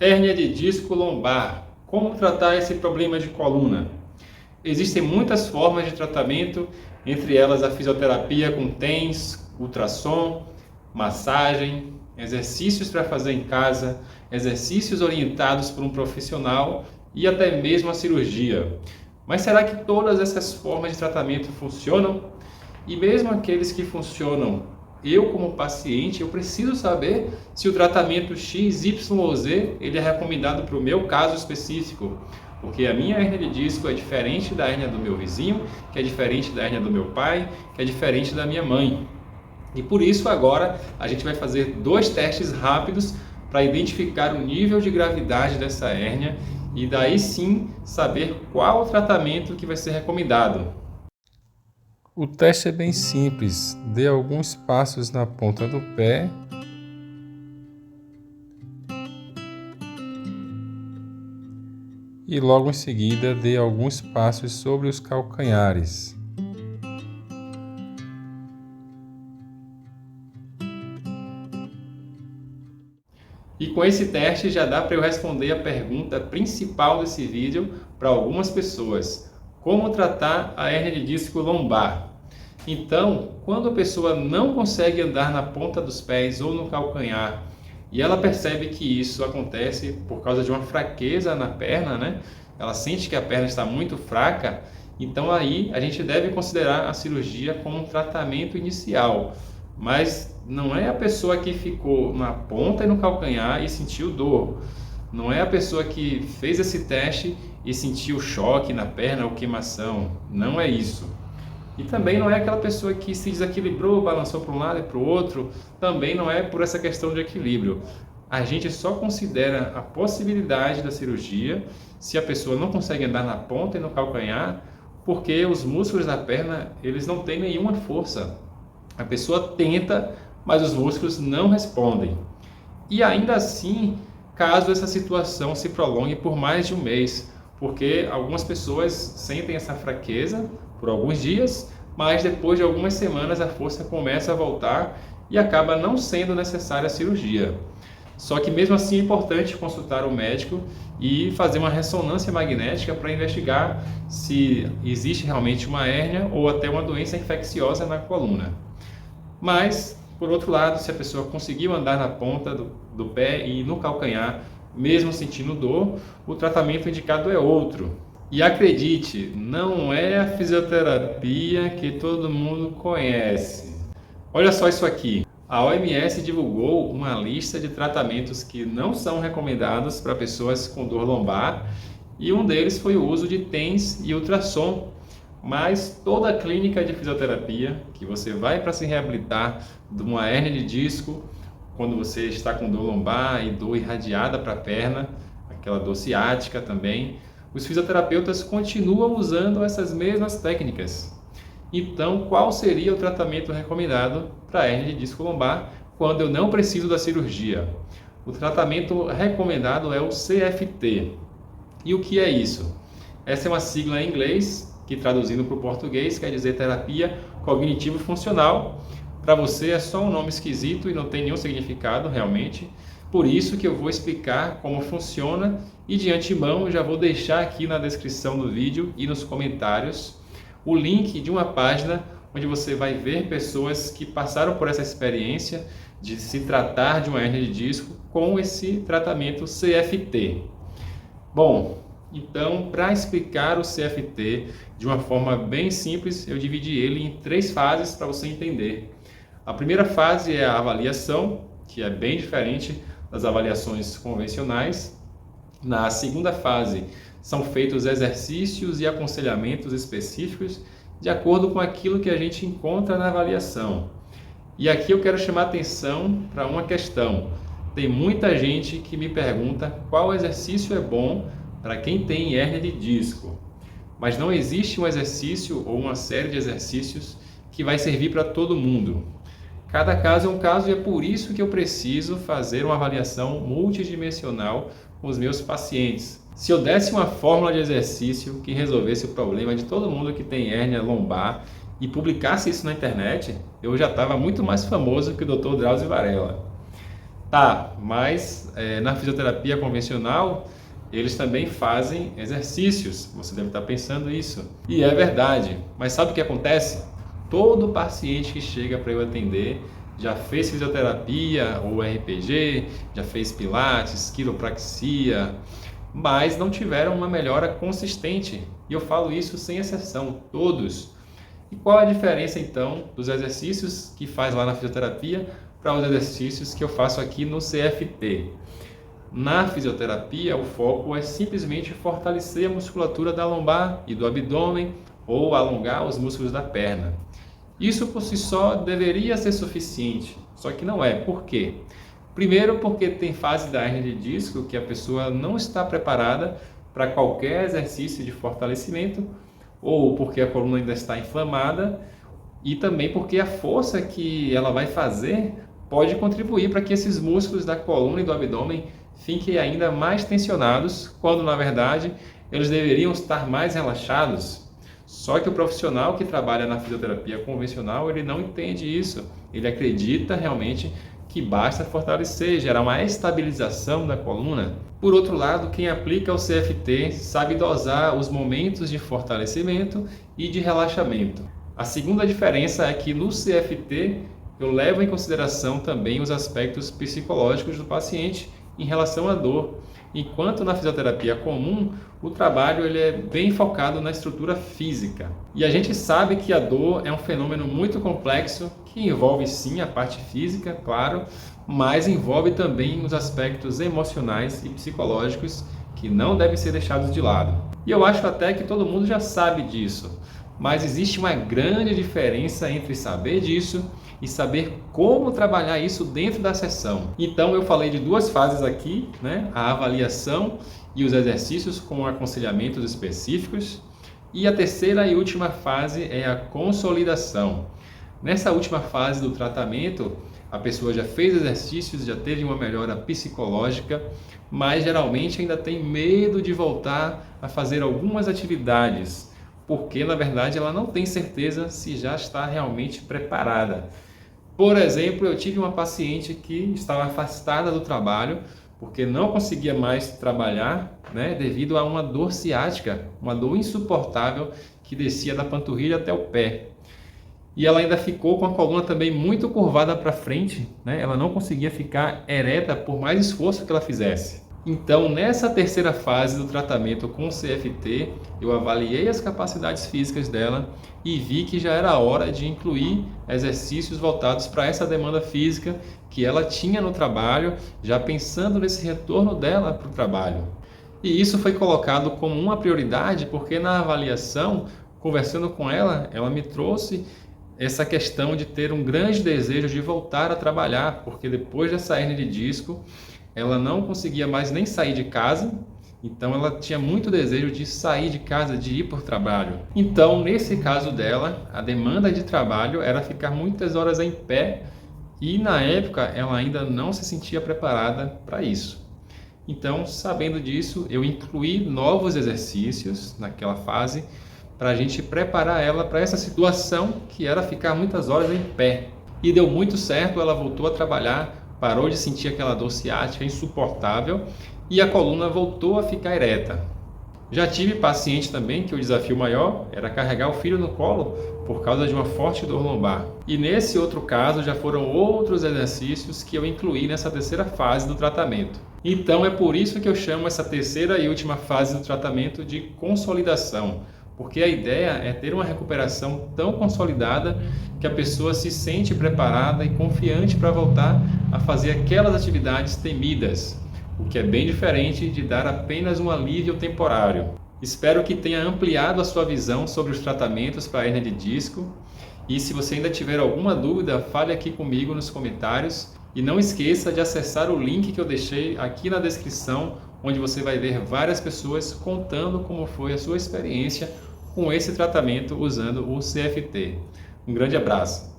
Hérnia de disco lombar. Como tratar esse problema de coluna? Existem muitas formas de tratamento, entre elas a fisioterapia com TENS, ultrassom, massagem, exercícios para fazer em casa, exercícios orientados por um profissional e até mesmo a cirurgia. Mas será que todas essas formas de tratamento funcionam? E mesmo aqueles que funcionam, eu como paciente, eu preciso saber se o tratamento X, Y ou Z ele é recomendado para o meu caso específico. Porque a minha hérnia de disco é diferente da hérnia do meu vizinho, que é diferente da hérnia do meu pai, que é diferente da minha mãe. E por isso agora a gente vai fazer 2 testes rápidos para identificar o nível de gravidade dessa hérnia e daí sim saber qual o tratamento que vai ser recomendado. O teste é bem simples. Dê alguns passos na ponta do pé e logo em seguida dê alguns passos sobre os calcanhares. E com esse teste já dá para eu responder a pergunta principal desse vídeo para algumas pessoas. Como tratar a hérnia de disco lombar? Então, quando a pessoa não consegue andar na ponta dos pés ou no calcanhar e ela percebe que isso acontece por causa de uma fraqueza na perna, né? Ela sente que a perna está muito fraca, então aí a gente deve considerar a cirurgia como um tratamento inicial. Mas não é a pessoa que ficou na ponta e no calcanhar e sentiu dor. Não é a pessoa que fez esse teste e sentiu choque na perna ou queimação. Não é isso. E também não é aquela pessoa que se desequilibrou, balançou para um lado e para o outro. Também não é por essa questão de equilíbrio. A gente só considera a possibilidade da cirurgia se a pessoa não consegue andar na ponta e no calcanhar, porque os músculos da perna eles não têm nenhuma força. A pessoa tenta, mas os músculos não respondem. E ainda assim, caso essa situação se prolongue por mais de um mês, porque algumas pessoas sentem essa fraqueza por alguns dias, mas depois de algumas semanas a força começa a voltar e acaba não sendo necessária a cirurgia. Só que mesmo assim é importante consultar o médico e fazer uma ressonância magnética para investigar se existe realmente uma hérnia ou até uma doença infecciosa na coluna. Mas, por outro lado, se a pessoa conseguiu andar na ponta do pé e no calcanhar, mesmo sentindo dor, o tratamento indicado é outro. E acredite, não é a fisioterapia que todo mundo conhece. Olha só isso aqui. A OMS divulgou uma lista de tratamentos que não são recomendados para pessoas com dor lombar e um deles foi o uso de TENS e ultrassom. Mas toda a clínica de fisioterapia que você vai para se reabilitar de uma hérnia de disco, quando você está com dor lombar e dor irradiada para a perna, aquela dor ciática também, os fisioterapeutas continuam usando essas mesmas técnicas. Então, qual seria o tratamento recomendado para a hérnia de disco lombar quando eu não preciso da cirurgia? O tratamento recomendado é o CFT. E o que é isso? Essa é uma sigla em inglês que traduzindo para o português quer dizer terapia cognitivo-funcional. Para você é só um nome esquisito e não tem nenhum significado realmente. Por isso que eu vou explicar como funciona e de antemão eu já vou deixar aqui na descrição do vídeo e nos comentários o link de uma página onde você vai ver pessoas que passaram por essa experiência de se tratar de uma hérnia de disco com esse tratamento CFT. Bom, então, para explicar o CFT de uma forma bem simples, eu dividi ele em 3 fases para você entender. A primeira fase é a avaliação, que é bem diferente das avaliações convencionais. Na segunda fase, são feitos exercícios e aconselhamentos específicos de acordo com aquilo que a gente encontra na avaliação. E aqui eu quero chamar a atenção para uma questão. Tem muita gente que me pergunta qual exercício é bom para quem tem hérnia de disco, mas não existe um exercício ou uma série de exercícios que vai servir para todo mundo. Cada caso é um caso e é por isso que eu preciso fazer uma avaliação multidimensional com os meus pacientes. Se eu desse uma fórmula de exercício que resolvesse o problema de todo mundo que tem hérnia lombar e publicasse isso na internet, eu já estava muito mais famoso que o Dr. Drauzio Varella. Tá, mas na fisioterapia convencional, eles também fazem exercícios. Você deve estar pensando isso. E é verdade. Mas sabe o que acontece? Todo paciente que chega para eu atender já fez fisioterapia ou RPG, já fez pilates, quiropraxia, mas não tiveram uma melhora consistente. E eu falo isso sem exceção, todos. E qual a diferença então dos exercícios que faz lá na fisioterapia para os exercícios que eu faço aqui no CFT? Na fisioterapia, o foco é simplesmente fortalecer a musculatura da lombar e do abdômen ou alongar os músculos da perna. Isso por si só deveria ser suficiente, só que não é. Por quê? Primeiro, porque tem fase da hernia de disco que a pessoa não está preparada para qualquer exercício de fortalecimento, ou porque a coluna ainda está inflamada, e também porque a força que ela vai fazer pode contribuir para que esses músculos da coluna e do abdômen fiquem ainda mais tensionados, quando na verdade eles deveriam estar mais relaxados. Só que o profissional que trabalha na fisioterapia convencional, ele não entende isso. Ele acredita realmente que basta fortalecer, gerar uma estabilização da coluna. Por outro lado, quem aplica o CFT sabe dosar os momentos de fortalecimento e de relaxamento. A segunda diferença é que no CFT eu levo em consideração também os aspectos psicológicos do paciente em relação à dor, enquanto na fisioterapia comum o trabalho ele é bem focado na estrutura física. E a gente sabe que a dor é um fenômeno muito complexo que envolve sim a parte física, claro, mas envolve também os aspectos emocionais e psicológicos que não devem ser deixados de lado. E eu acho até que todo mundo já sabe disso, mas existe uma grande diferença entre saber disso e saber como trabalhar isso dentro da sessão. Então eu falei de duas fases aqui, né? A avaliação e os exercícios com aconselhamentos específicos. E a terceira e última fase é a consolidação. Nessa última fase do tratamento, a pessoa já fez exercícios, já teve uma melhora psicológica, mas geralmente ainda tem medo de voltar a fazer algumas atividades, porque na verdade ela não tem certeza se já está realmente preparada. Por exemplo, eu tive uma paciente que estava afastada do trabalho porque não conseguia mais trabalhar, né, devido a uma dor ciática, uma dor insuportável que descia da panturrilha até o pé. E ela ainda ficou com a coluna também muito curvada para frente, né? Ela não conseguia ficar ereta por mais esforço que ela fizesse. Então, nessa terceira fase do tratamento com o CFT, eu avaliei as capacidades físicas dela e vi que já era hora de incluir exercícios voltados para essa demanda física que ela tinha no trabalho, já pensando nesse retorno dela para o trabalho. E isso foi colocado como uma prioridade porque na avaliação, conversando com ela, ela me trouxe essa questão de ter um grande desejo de voltar a trabalhar, porque depois dessa hernia de disco, ela não conseguia mais nem sair de casa, então ela tinha muito desejo de sair de casa, de ir para o trabalho. Então, nesse caso dela, a demanda de trabalho era ficar muitas horas em pé e na época ela ainda não se sentia preparada para isso. Então, sabendo disso, eu incluí novos exercícios naquela fase para a gente preparar ela para essa situação que era ficar muitas horas em pé. E deu muito certo, ela voltou a trabalhar, parou de sentir aquela dor ciática insuportável e a coluna voltou a ficar ereta. Já tive paciente também que o desafio maior era carregar o filho no colo por causa de uma forte dor lombar. E nesse outro caso já foram outros exercícios que eu incluí nessa terceira fase do tratamento. Então é por isso que eu chamo essa terceira e última fase do tratamento de consolidação, porque a ideia é ter uma recuperação tão consolidada que a pessoa se sente preparada e confiante para voltar a fazer aquelas atividades temidas, o que é bem diferente de dar apenas um alívio temporário. Espero que tenha ampliado a sua visão sobre os tratamentos para a hernia de disco e se você ainda tiver alguma dúvida, fale aqui comigo nos comentários e não esqueça de acessar o link que eu deixei aqui na descrição, onde você vai ver várias pessoas contando como foi a sua experiência com esse tratamento usando o CFT. Um grande abraço!